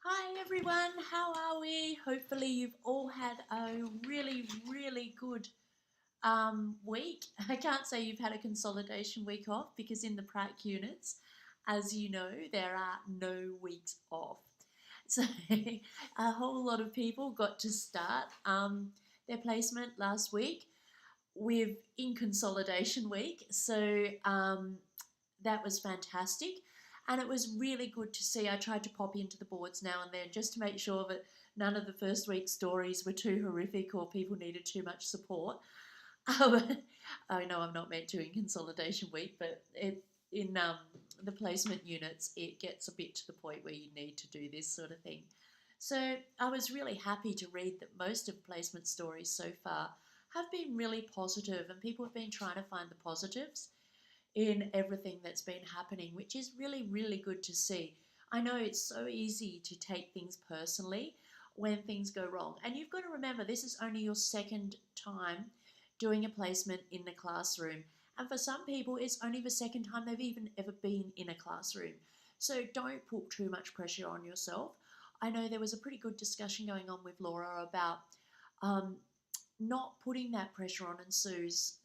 Hi everyone, how are we? Hopefully you've all had a really good week. I can't say you've had a consolidation week off because in the prac units, as you know, there are no weeks off. So a whole lot of people got to start their placement last week with in consolidation week. So that was fantastic. And it was really good to see. I tried to pop into the boards now and then just to make sure that none of the first week stories were too horrific or people needed too much support. I know I'm not meant to in consolidation week, but in the placement units, it gets a bit to the point where you need to do this sort of thing. So I was really happy to read that most of placement stories so far have been really positive, and people have been trying to find the positives in everything that's been happening, which is really good to see. I know it's so easy to take things personally when things go wrong. And you've got to remember, this is only your second time doing a placement in the classroom. And for some people, it's only the second time they've even ever been in a classroom. So don't put too much pressure on yourself. I know there was a pretty good discussion going on with Laura about um, not putting that pressure on and Sue's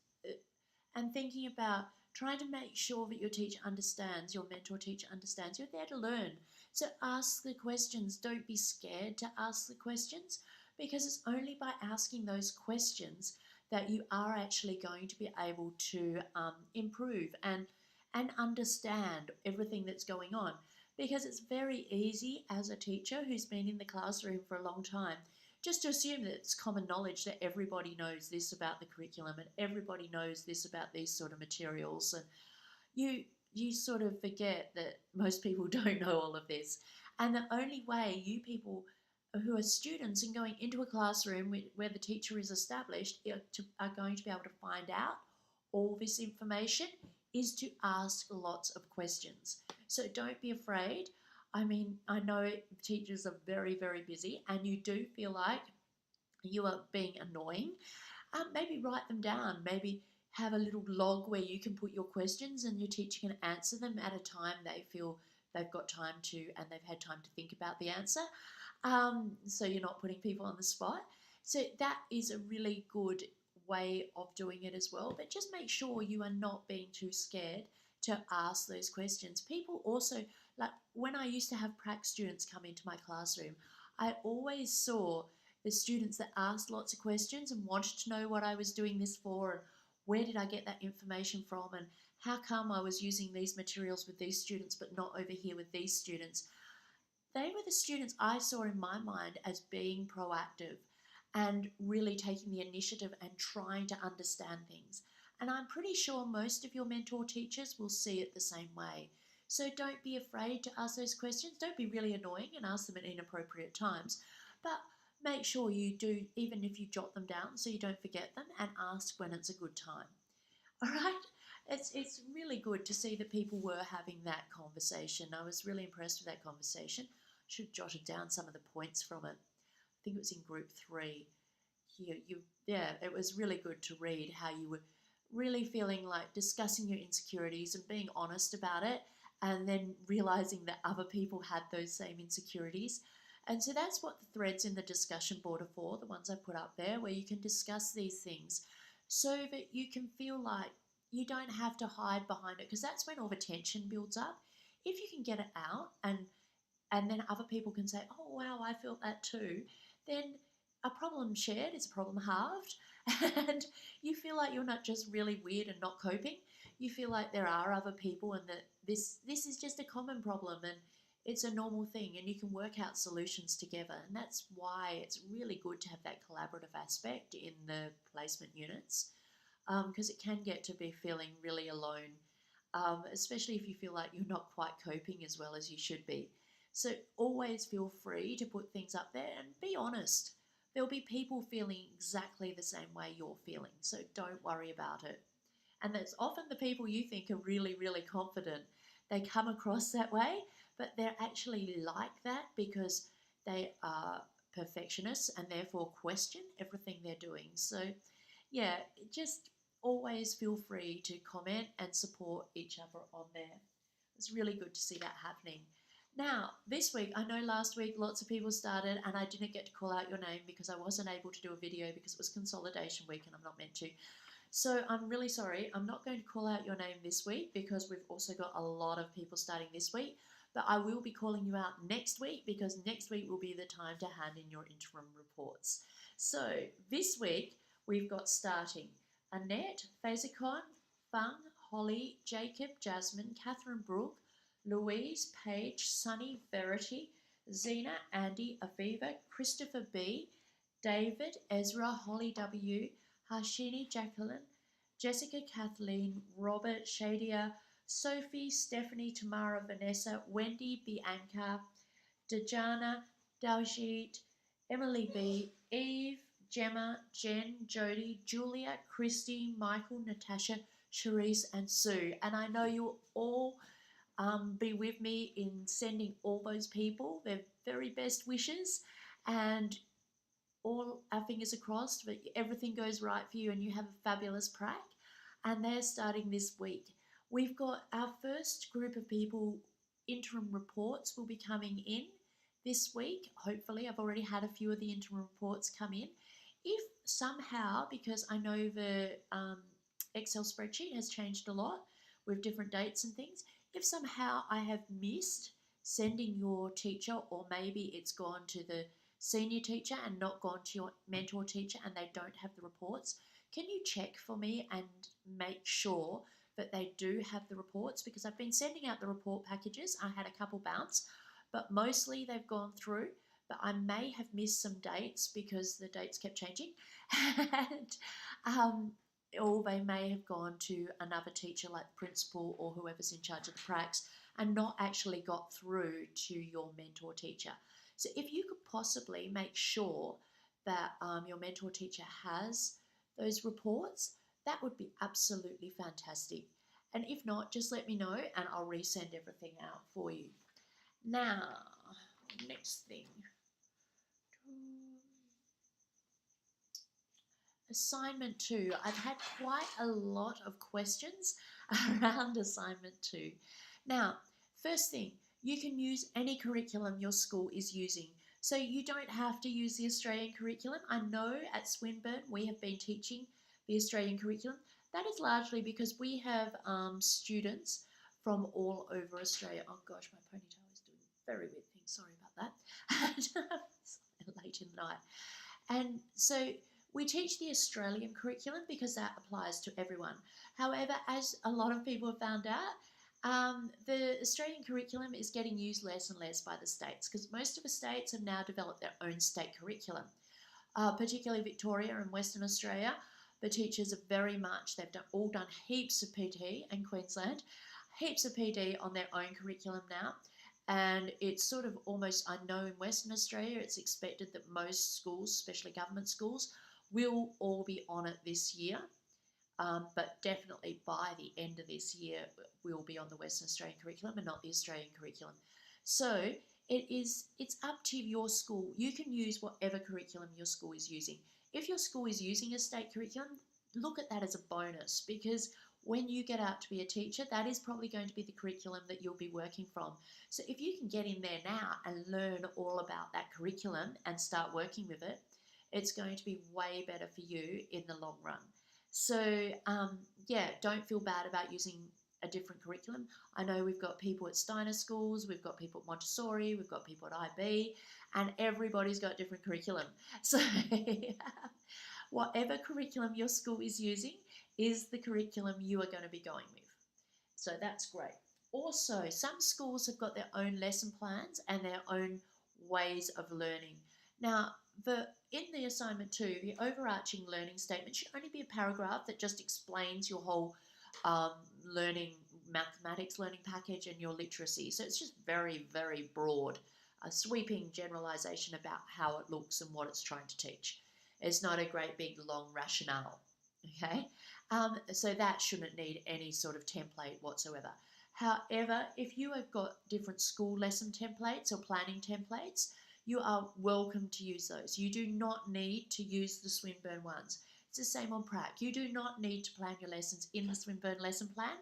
and thinking about trying to make sure that your teacher understands, your mentor teacher understands. You're there to learn. So ask the questions. Don't be scared to ask the questions, because it's only by asking those questions that you are actually going to be able to improve and understand everything that's going on. Because it's very easy as a teacher who's been in the classroom for a long time just to assume that it's common knowledge that everybody knows this about the curriculum and everybody knows this about these sort of materials, and you sort of forget that most people don't know all of this. And the only way you people who are students and going into a classroom where the teacher is established are going to be able to find out all this information is to ask lots of questions. So don't be afraid. I mean, I know teachers are very busy and you do feel like you are being annoying. Maybe write them down. Maybe have a little log where you can put your questions and your teacher can answer them at a time they feel they've got time to and they've had time to think about the answer. So you're not putting people on the spot. So that is a really good way of doing it as well. But just make sure you are not being too scared to ask those questions. People also, like when I used to have prac students come into my classroom, I always saw the students that asked lots of questions and wanted to know what I was doing this for and where did I get that information from and how come I was using these materials with these students but not over here with these students. They were the students I saw in my mind as being proactive and really taking the initiative and trying to understand things. And I'm pretty sure most of your mentor teachers will see it the same way. So don't be afraid to ask those questions. Don't be really annoying and ask them at inappropriate times. But make sure you do, even if you jot them down so you don't forget them, and ask when it's a good time. All right? It's really good to see that people were having that conversation. I was really impressed with that conversation. Should have jotted down some of the points from it. I think it was in group 3. Yeah, it was really good to read how you were really feeling like discussing your insecurities and being honest about it, and then realizing that other people had those same insecurities. And so that's what the threads in the discussion board are for, the ones I put up there, where you can discuss these things so that you can feel like you don't have to hide behind it, because that's when all the tension builds up. If you can get it out and then other people can say, oh wow, I felt that too, then a problem shared is a problem halved. And you feel like you're not just really weird and not coping. You feel like there are other people and that this is just a common problem and it's a normal thing and you can work out solutions together. And that's why it's really good to have that collaborative aspect in the placement units, because it can get to be feeling really alone, especially if you feel like you're not quite coping as well as you should be. So always feel free to put things up there and be honest. There'll be people feeling exactly the same way you're feeling, so don't worry about it. And that's often the people you think are really confident. They come across that way, but they're actually like that because they are perfectionists and therefore question everything they're doing. So yeah, just always feel free to comment and support each other on there. It's really good to see that happening. Now, this week, I know last week lots of people started and I didn't get to call out your name because I wasn't able to do a video because it was consolidation week and I'm not meant to. So I'm really sorry. I'm not going to call out your name this week because we've also got a lot of people starting this week. But I will be calling you out next week because next week will be the time to hand in your interim reports. So this week we've got starting Annette, Fazicon, Fung, Holly, Jacob, Jasmine, Catherine Brooke, Louise, Paige, Sunny, Verity, Zena, Andy, Aviva, Christopher B, David, Ezra, Holly W, Harshini, Jacqueline, Jessica, Kathleen, Robert, Shadia, Sophie, Stephanie, Tamara, Vanessa, Wendy, Bianca, Dejana, Daljit, Emily B, Eve, Gemma, Jen, Jody, Julia, Christy, Michael, Natasha, Cherise, and Sue. And I know you'll all be with me in sending all those people their very best wishes, and all our fingers are crossed that everything goes right for you and you have a fabulous prac. And they're starting this week. We've got our first group of people, interim reports will be coming in this week. Hopefully, I've already had a few of the interim reports come in. If somehow, because I know the Excel spreadsheet has changed a lot with different dates and things, if somehow I have missed sending your teacher, or maybe it's gone to the senior teacher and not gone to your mentor teacher and they don't have the reports, can you check for me and make sure that they do have the reports? Because I've been sending out the report packages. I had a couple bounce, but mostly they've gone through. But I may have missed some dates because the dates kept changing. And or they may have gone to another teacher like the principal or whoever's in charge of the pracs and not actually got through to your mentor teacher. So if you could possibly make sure that your mentor teacher has those reports, that would be absolutely fantastic. And if not, just let me know and I'll resend everything out for you. Now, next thing. Assignment 2. I've had quite a lot of questions around assignment 2. Now, first thing, you can use any curriculum your school is using. So you don't have to use the Australian curriculum. I know at Swinburne we have been teaching the Australian curriculum. That is largely because we have students from all over Australia. Oh gosh, my ponytail is doing very weird things. Sorry about that. It's late in the night. And so we teach the Australian curriculum because that applies to everyone. However, as a lot of people have found out, the Australian curriculum is getting used less and less by the states because most of the states have now developed their own state curriculum. Particularly Victoria and Western Australia, the teachers are very much, they've all done heaps of PT, and Queensland, heaps of PD on their own curriculum now. And it's sort of almost, I know in Western Australia, it's expected that most schools, especially government schools, will all be on it this year. But definitely by the end of this year, we'll be on the Western Australian curriculum and not the Australian curriculum. So it's up to your school. You can use whatever curriculum your school is using. If your school is using a state curriculum, look at that as a bonus, because when you get out to be a teacher, that is probably going to be the curriculum that you'll be working from. So if you can get in there now and learn all about that curriculum and start working with it, it's going to be way better for you in the long run. So yeah, don't feel bad about using a different curriculum. I know we've got people at Steiner schools, we've got people at Montessori, we've got people at IB, and everybody's got different curriculum. So whatever curriculum your school is using is the curriculum you are going to be going with. So that's great. Also, some schools have got their own lesson plans and their own ways of learning. Now, in the assignment 2, the overarching learning statement should only be a paragraph that just explains your whole learning, mathematics learning package and your literacy. So it's just very, very broad, a sweeping generalization about how it looks and what it's trying to teach. It's not a great big long rationale, okay? So that shouldn't need any sort of template whatsoever. However, if you have got different school lesson templates or planning templates, you are welcome to use those. You do not need to use the Swinburne ones. It's the same on prac. You do not need to plan your lessons in the Swinburne lesson plan.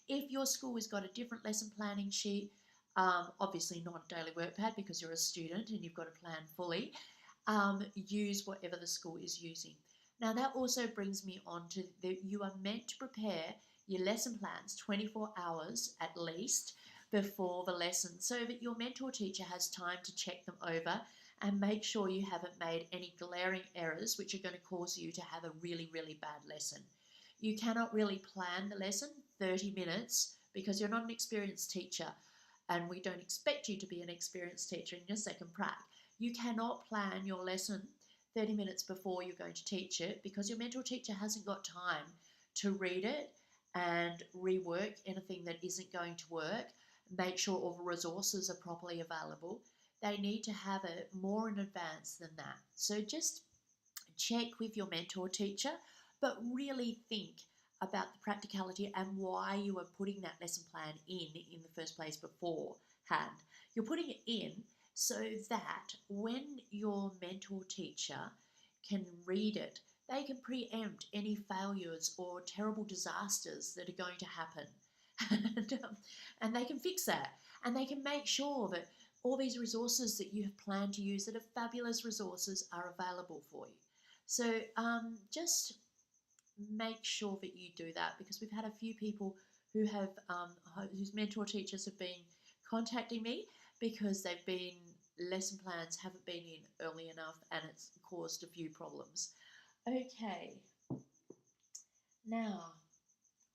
If your school has got a different lesson planning sheet, Obviously not a daily work pad because you're a student and you've got to plan fully. Use whatever the school is using. Now that also brings me on to you are meant to prepare your lesson plans 24 hours at least before the lesson so that your mentor teacher has time to check them over and make sure you haven't made any glaring errors which are going to cause you to have a really, really bad lesson. You cannot really plan the lesson 30 minutes because you're not an experienced teacher and we don't expect you to be an experienced teacher in your second prac. You cannot plan your lesson 30 minutes before you're going to teach it because your mentor teacher hasn't got time to read it and rework anything that isn't going to work, make sure all the resources are properly available. They need to have it more in advance than that. So just check with your mentor teacher, but really think about the practicality and why you are putting that lesson plan in the first place beforehand. You're putting it in so that when your mentor teacher can read it, they can preempt any failures or terrible disasters that are going to happen. And they can fix that. And they can make sure that all these resources that you have planned to use that are fabulous resources are available for you. So just make sure that you do that because we've had a few people who have whose mentor teachers have been contacting me because they've been lesson plans haven't been in early enough and it's caused a few problems. Okay, now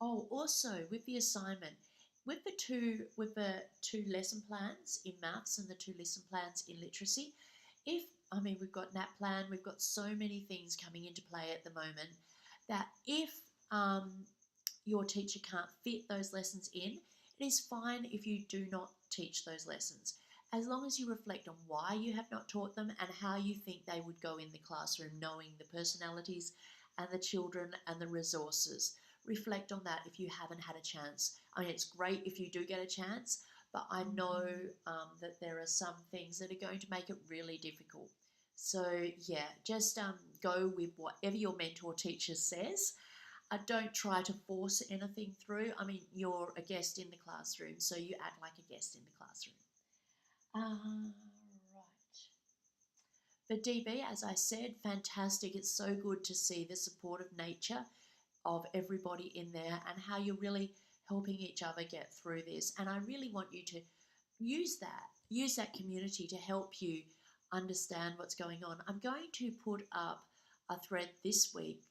also with the assignment, with the two lesson plans in maths and the two lesson plans in literacy, we've got NAP plan, we've got so many things coming into play at the moment that if your teacher can't fit those lessons in, it is fine if you do not teach those lessons. As long as you reflect on why you have not taught them and how you think they would go in the classroom, knowing the personalities and the children and the resources. Reflect on that if you haven't had a chance. I mean, it's great if you do get a chance, but I know that there are some things that are going to make it really difficult. So yeah, just go with whatever your mentor teacher says. Don't try to force anything through. I mean, you're a guest in the classroom, so you act like a guest in the classroom. Right. The DB, as I said, fantastic. It's so good to see the supportive nature of everybody in there and how you're really helping each other get through this. And I really want you to use that community to help you understand what's going on. I'm going to put up a thread this week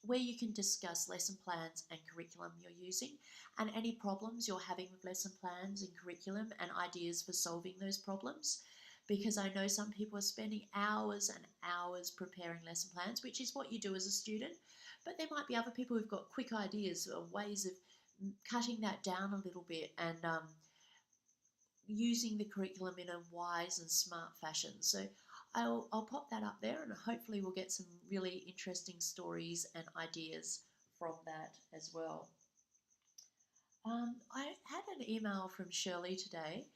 where you can discuss lesson plans and curriculum you're using and any problems you're having with lesson plans and curriculum and ideas for solving those problems. Because I know some people are spending hours and hours preparing lesson plans, which is what you do as a student. But there might be other people who've got quick ideas or ways of cutting that down a little bit and using the curriculum in a wise and smart fashion. So I'll pop that up there and hopefully we'll get some really interesting stories and ideas from that as well. I had an email from Shirley today.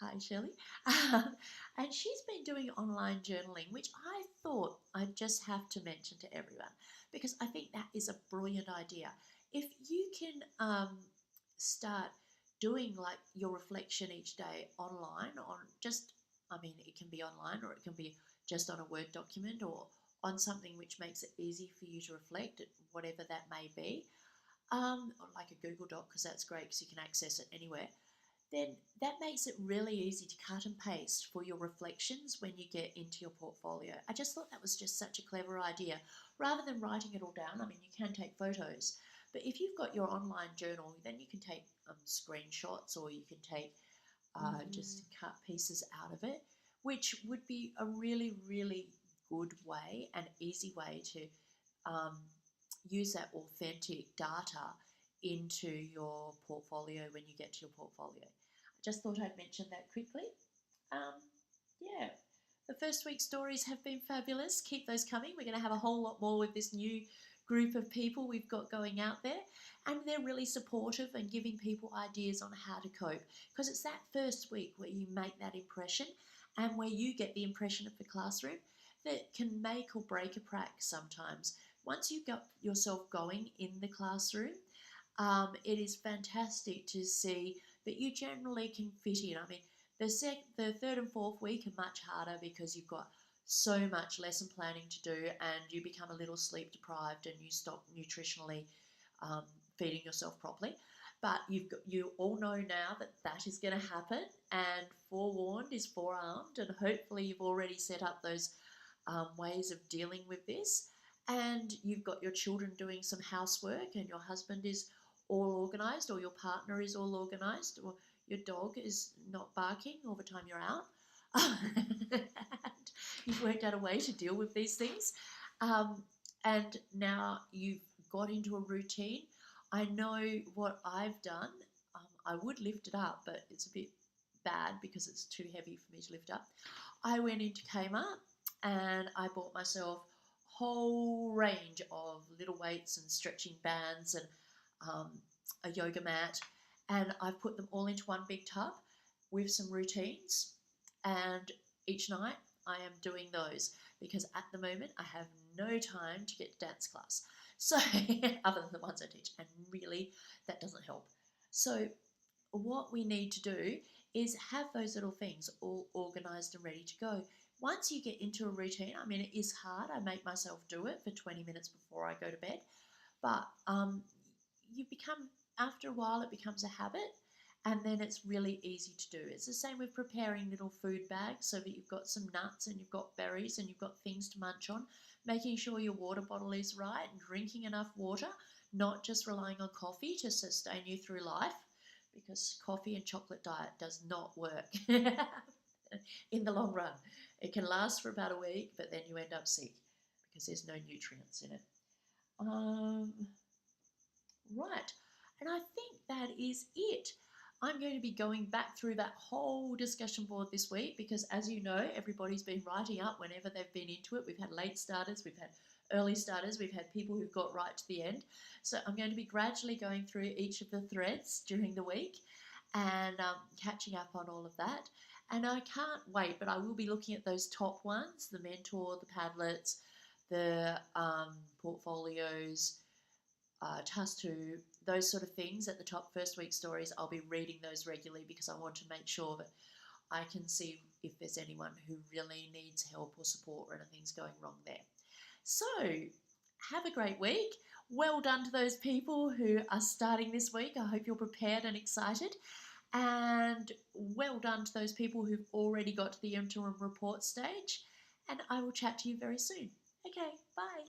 Hi, Shirley. And she's been doing online journaling, which I thought I'd just have to mention to everyone because I think that is a brilliant idea. If you can start doing like your reflection each day online it can be online or it can be just on a Word document or on something which makes it easy for you to reflect, whatever that may be, or like a Google Doc because that's great because you can access it anywhere. Then that makes it really easy to cut and paste for your reflections when you get into your portfolio. I just thought that was just such a clever idea. Rather than writing it all down, I mean, you can take photos, but if you've got your online journal, then you can take screenshots or you can take just cut pieces out of it, which would be a really, really good way and easy way to use that authentic data into your portfolio when you get to your portfolio. I just thought I'd mention that quickly. Yeah, the first week stories have been fabulous. Keep those coming. We're going to have a whole lot more with this new group of people we've got going out there, and they're really supportive and giving people ideas on how to cope because it's that first week where you make that impression and where you get the impression of the classroom that can make or break a prac sometimes. Once you've got yourself going in the classroom, it is fantastic to see but you generally can fit in. I mean, the third and fourth week are much harder because you've got so much lesson planning to do, and you become a little sleep deprived, and you stop nutritionally um, feeding yourself properly. But you all know now that that is going to happen, and forewarned is forearmed, and hopefully you've already set up those ways of dealing with this, and you've got your children doing some housework, and your husband is all organised, or your partner is all organised, or your dog is not barking all the time you're out. And you've worked out a way to deal with these things. And now you've got into a routine. I know what I've done. I would lift it up, but it's a bit bad because it's too heavy for me to lift up. I went into Kmart and I bought myself a whole range of little weights and stretching bands and a yoga mat, and I've put them all into one big tub with some routines, and each night I am doing those because at the moment I have no time to get to dance class. So, other than the ones I teach, and really that doesn't help. So, what we need to do is have those little things all organized and ready to go. Once you get into a routine, I mean, it is hard. I make myself do it for 20 minutes before I go to bed, but you become, after a while, it becomes a habit, and then it's really easy to do. It's the same with preparing little food bags so that you've got some nuts and you've got berries and you've got things to munch on, making sure your water bottle is right and drinking enough water, not just relying on coffee to sustain you through life, because coffee and chocolate diet does not work in the long run. It can last for about a week, but then you end up sick because there's no nutrients in it. Right, and I think that is it. I'm going to be going back through that whole discussion board this week because, as you know, everybody's been writing up whenever they've been into it. We've had late starters, we've had early starters, we've had people who've got right to the end. So I'm going to be gradually going through each of the threads during the week and catching up on all of that. And I can't wait, but I will be looking at those top ones, the mentor, the Padlets, the portfolios, task two, those sort of things at the top first week stories. I'll be reading those regularly because I want to make sure that I can see if there's anyone who really needs help or support or anything's going wrong there. So have a great week. Well done to those people who are starting this week. I hope you're prepared and excited. And well done to those people who've already got to the interim report stage. And I will chat to you very soon. Okay, bye.